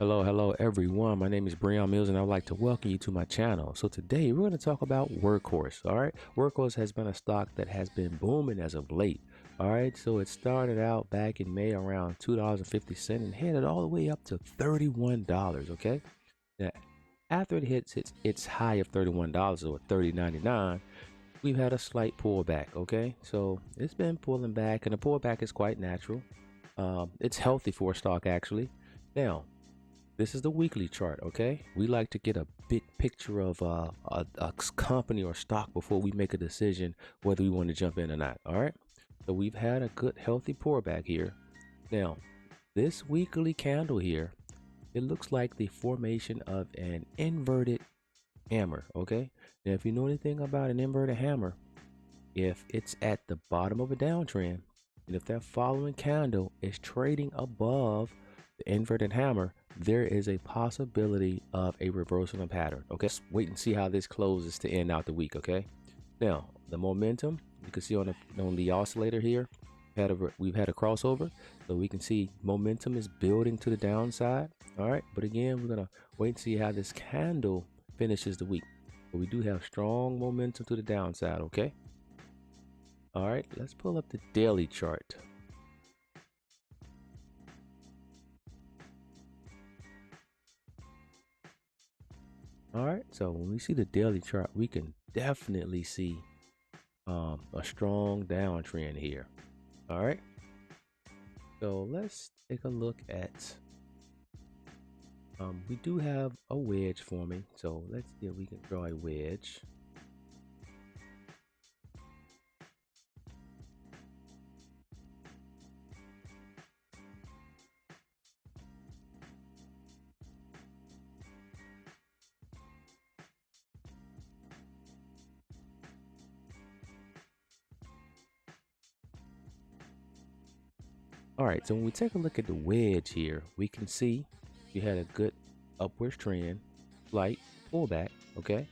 Hello everyone. My name is Brian Mills and I would like to welcome you to my channel. So today we're going to talk about Workhorse. All right. Workhorse has been a stock that has been booming as of late. All right. So it started out back in May around $2.50 and headed all the way up to $31. Okay. Now, after it hits its high of $31 or $30.99, we've had a slight pullback. Okay. So it's been pulling back and the pullback is quite natural. It's healthy for a stock actually. Now, this is the weekly chart, okay? We like to get a big picture of a company or stock before we make a decision whether we want to jump in or not, all right? So we've had a good, healthy pullback here. Now, this weekly candle here, it looks like the formation of an inverted hammer, okay? Now, if you know anything about an inverted hammer, if it's at the bottom of a downtrend, and if that following candle is trading above the inverted hammer, there is a possibility of a reversal in pattern. Okay, let's wait and see how this closes to end out the week. Okay, now the momentum you can see on the oscillator here, we've had a crossover, so we can see momentum is building to the downside. All right, but again, we're gonna wait and see how this candle finishes the week. But we do have strong momentum to the downside. Okay. All right, let's pull up the daily chart. All right, so when we see the daily chart, we can definitely see a strong downtrend here. All right, so let's take a look at. We do have a wedge forming, so let's see if we can draw a wedge. All right, so when we take a look at the wedge here, we can see we had a good upward trend, slight pullback. Okay,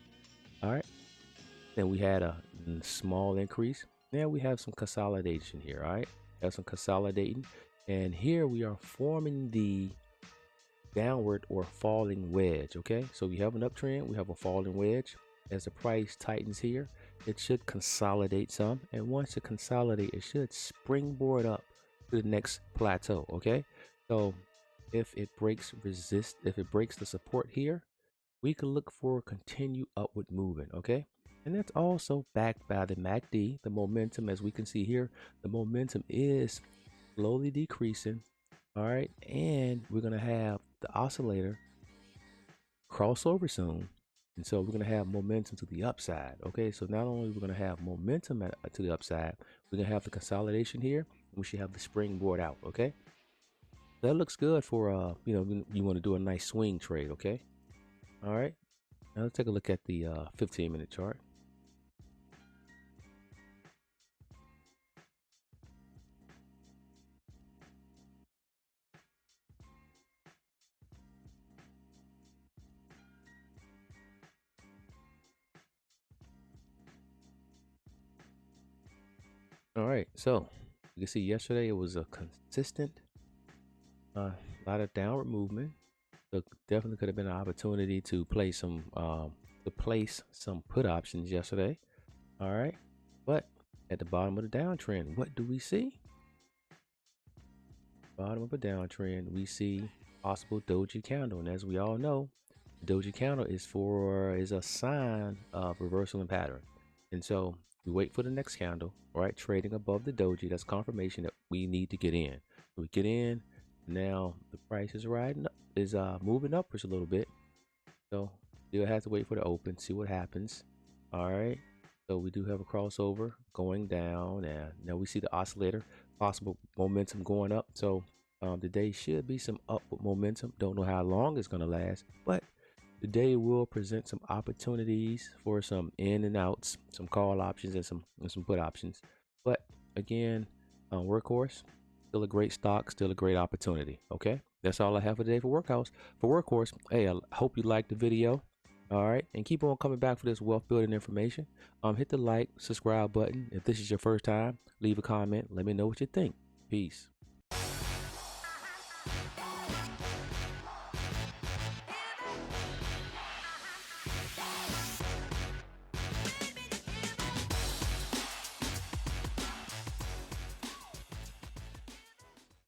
all right. Then we had a small increase. Now we have some consolidation here. All right, have some consolidating, and here we are forming the downward or falling wedge. Okay, so we have an uptrend, we have a falling wedge. As the price tightens here, it should consolidate some, and once it consolidate, it should springboard up to the next plateau. Okay, so if it breaks the support here, we can look for continued upward movement. Okay, and that's also backed by the MACD. The momentum, as we can see here, the momentum is slowly decreasing. All right, and we're gonna have the oscillator crossover soon, and so we're gonna have momentum to the upside. Okay, so not only we're gonna have momentum to the upside, we're gonna have the consolidation here. We should have the springboard out. Okay, that looks good for you want to do a nice swing trade. Okay, all right. Now let's take a look at the 15-minute chart. All right, so you can see yesterday it was a consistent, lot of downward movement. So definitely could have been an opportunity to play place some put options yesterday. All right, but at the bottom of the downtrend, what do we see? Bottom of a downtrend, we see possible doji candle, and as we all know, doji candle is a sign of reversal in pattern, and so we wait for the next candle. Right, trading above the doji, that's confirmation that we need to get in. So we get in. Now the price is moving upwards a little bit, so you'll have to wait for the open, see what happens. All right, so we do have a crossover going down, and now we see the oscillator, possible momentum going up. So today should be some upward momentum. Don't know how long it's going to last, but today will present some opportunities for some in and outs, some call options, and some put options. But again, Workhorse, still a great stock, still a great opportunity. Okay, that's all I have for today for Workhorse. Hey, I hope you liked the video. All right, and keep on coming back for this wealth building information. Hit the like, subscribe button. If this is your first time, leave a comment. Let me know what you think. Peace.